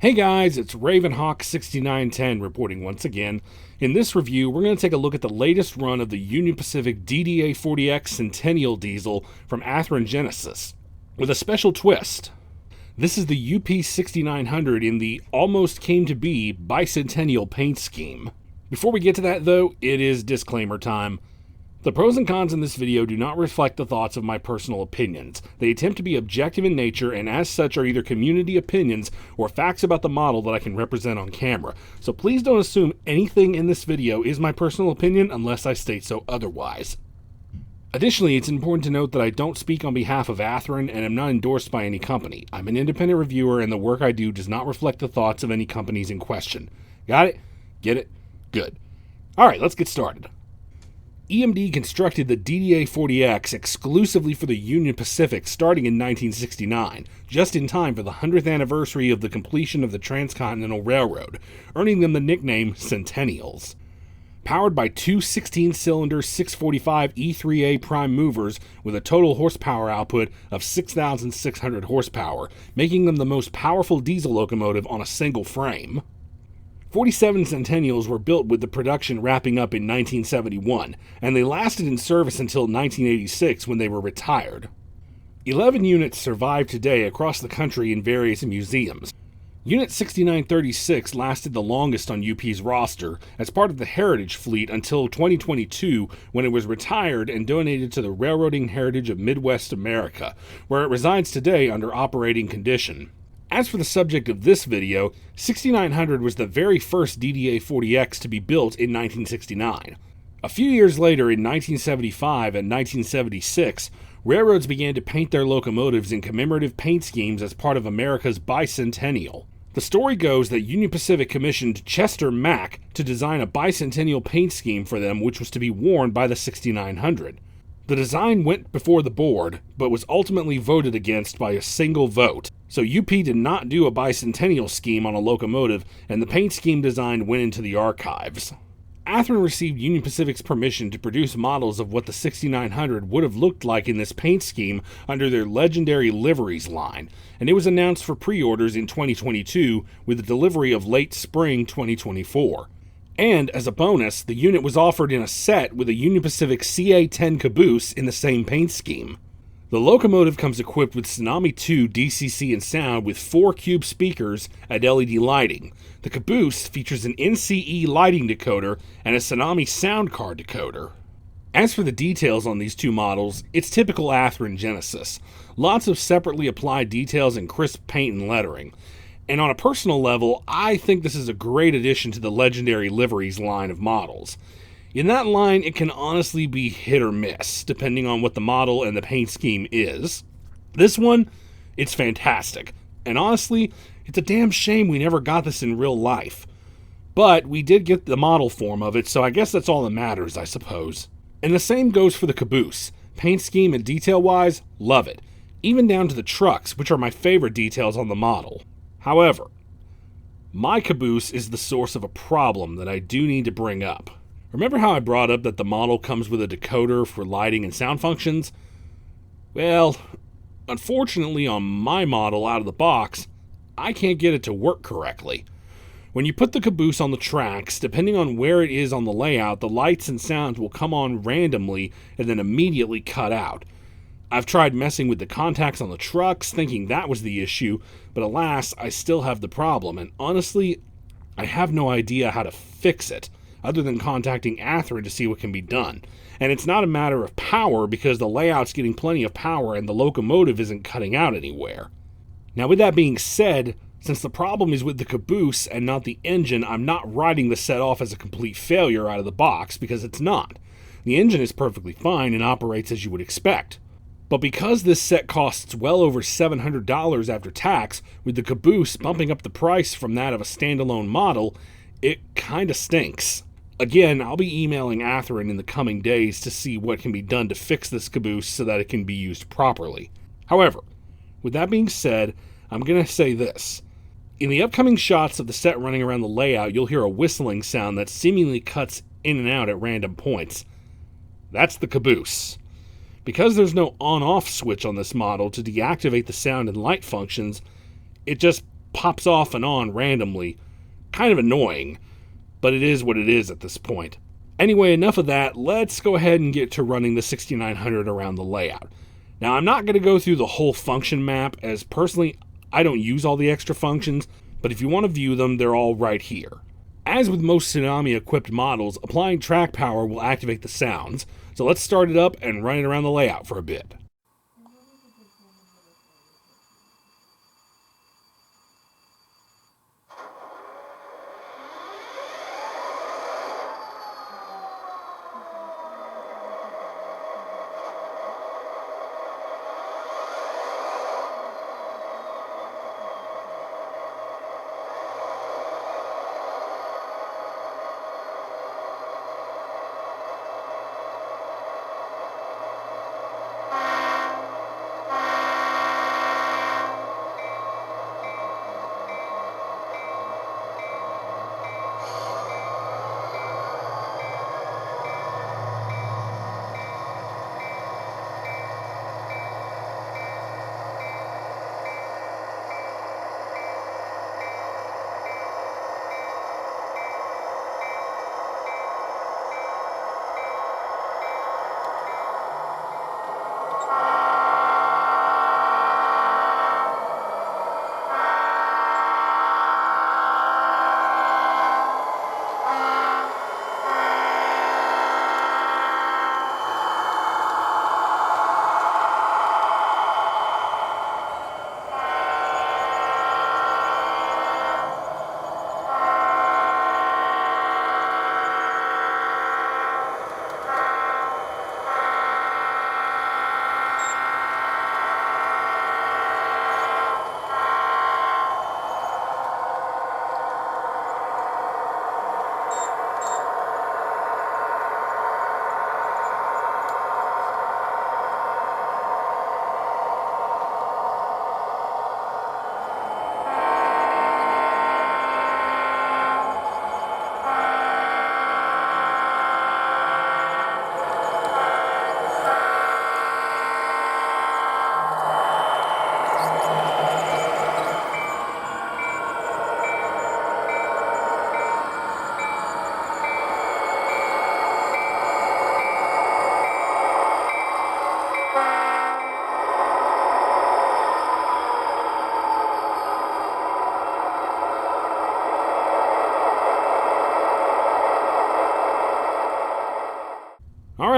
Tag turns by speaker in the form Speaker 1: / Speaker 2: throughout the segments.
Speaker 1: Hey guys, it's Ravenhawk6910 reporting once again. In this review, we're going to take a look at the latest run of the Union Pacific DDA40X Centennial diesel from Athearn Genesis, with a special twist. This is the UP6900 in the almost came to be Bicentennial paint scheme. Before we get to that though, it is disclaimer time. The pros and cons in this video do not reflect the thoughts of my personal opinions. They attempt to be objective in nature and as such are either community opinions or facts about the model that I can represent on camera. So please don't assume anything in this video is my personal opinion unless I state so otherwise. Additionally, it's important to note that I don't speak on behalf of Athearn and am not endorsed by any company. I'm an independent reviewer and the work I do does not reflect the thoughts of any companies in question. Got it? Get it? Good. Alright, let's get started. EMD constructed the DDA40X exclusively for the Union Pacific starting in 1969, just in time for the 100th anniversary of the completion of the Transcontinental Railroad, earning them the nickname Centennials. Powered by two 16-cylinder 645 E3A prime movers with a total horsepower output of 6,600 horsepower, making them the most powerful diesel locomotive on a single frame. 47 Centennials were built with the production wrapping up in 1971, and they lasted in service until 1986 when they were retired. 11 units survive today across the country in various museums. Unit 6936 lasted the longest on UP's roster as part of the Heritage Fleet until 2022 when it was retired and donated to the Railroading Heritage of Midwest America, where it resides today under operating condition. As for the subject of this video, 6900 was the very first DDA40X to be built in 1969. A few years later, in 1975 and 1976, railroads began to paint their locomotives in commemorative paint schemes as part of America's Bicentennial. The story goes that Union Pacific commissioned Chester Mack to design a bicentennial paint scheme for them which was to be worn by the 6900. The design went before the board, but was ultimately voted against by a single vote. So UP did not do a bicentennial scheme on a locomotive, and the paint scheme design went into the archives. Athearn received Union Pacific's permission to produce models of what the 6900 would have looked like in this paint scheme under their legendary liveries line, and it was announced for pre-orders in 2022 with the delivery of late spring 2024. And, as a bonus, the unit was offered in a set with a Union Pacific CA-10 Caboose in the same paint scheme. The locomotive comes equipped with Tsunami 2 DCC and sound with 4 cube speakers and LED lighting. The Caboose features an NCE lighting decoder and a Tsunami sound card decoder. As for the details on these two models, it's typical Athearn Genesis. Lots of separately applied details and crisp paint and lettering. And on a personal level, I think this is a great addition to the legendary liveries line of models. In that line, it can honestly be hit or miss, depending on what the model and the paint scheme is. This one, it's fantastic. And honestly, it's a damn shame we never got this in real life. But we did get the model form of it, so I guess that's all that matters, I suppose. And the same goes for the Caboose. Paint scheme and detail-wise, love it. Even down to the trucks, which are my favorite details on the model. However, my Caboose is the source of a problem that I do need to bring up. Remember how I brought up that the model comes with a decoder for lighting and sound functions? Well, unfortunately on my model out of the box, I can't get it to work correctly. When you put the Caboose on the tracks, depending on where it is on the layout, the lights and sounds will come on randomly and then immediately cut out. I've tried messing with the contacts on the trucks, thinking that was the issue, but alas, I still have the problem, and honestly, I have no idea how to fix it, other than contacting Athearn to see what can be done. And it's not a matter of power, because the layout's getting plenty of power and the locomotive isn't cutting out anywhere. Now with that being said, since the problem is with the Caboose and not the engine, I'm not writing the set off as a complete failure out of the box, because it's not. The engine is perfectly fine and operates as you would expect. But because this set costs well over $700 after tax, with the Caboose bumping up the price from that of a standalone model, it kinda stinks. Again, I'll be emailing Athearn in the coming days to see what can be done to fix this Caboose so that it can be used properly. However, with that being said, I'm gonna say this. In the upcoming shots of the set running around the layout, you'll hear a whistling sound that seemingly cuts in and out at random points. That's the Caboose. Because there's no on-off switch on this model to deactivate the sound and light functions, it just pops off and on randomly. Kind of annoying, but it is what it is at this point. Anyway, enough of that. Let's go ahead and get to running the 6900 around the layout. Now, I'm not going to go through the whole function map, as personally, I don't use all the extra functions, but if you want to view them, they're all right here. As with most Tsunami-equipped models, applying track power will activate the sounds, so let's start it up and run it around the layout for a bit.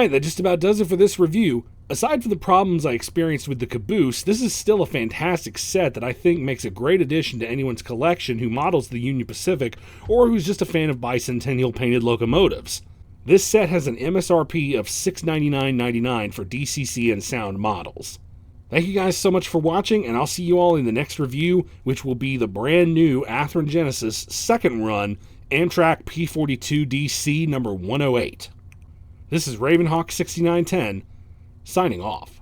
Speaker 1: Alright, that just about does it for this review. Aside from the problems I experienced with the Caboose, this is still a fantastic set that I think makes a great addition to anyone's collection who models the Union Pacific or who's just a fan of Bicentennial painted locomotives. This set has an MSRP of $699.99 for DCC and Sound models. Thank you guys so much for watching, and I'll see you all in the next review, which will be the brand new Athearn Genesis second run Amtrak P42 DC number 108. This is Ravenhawk6910, signing off.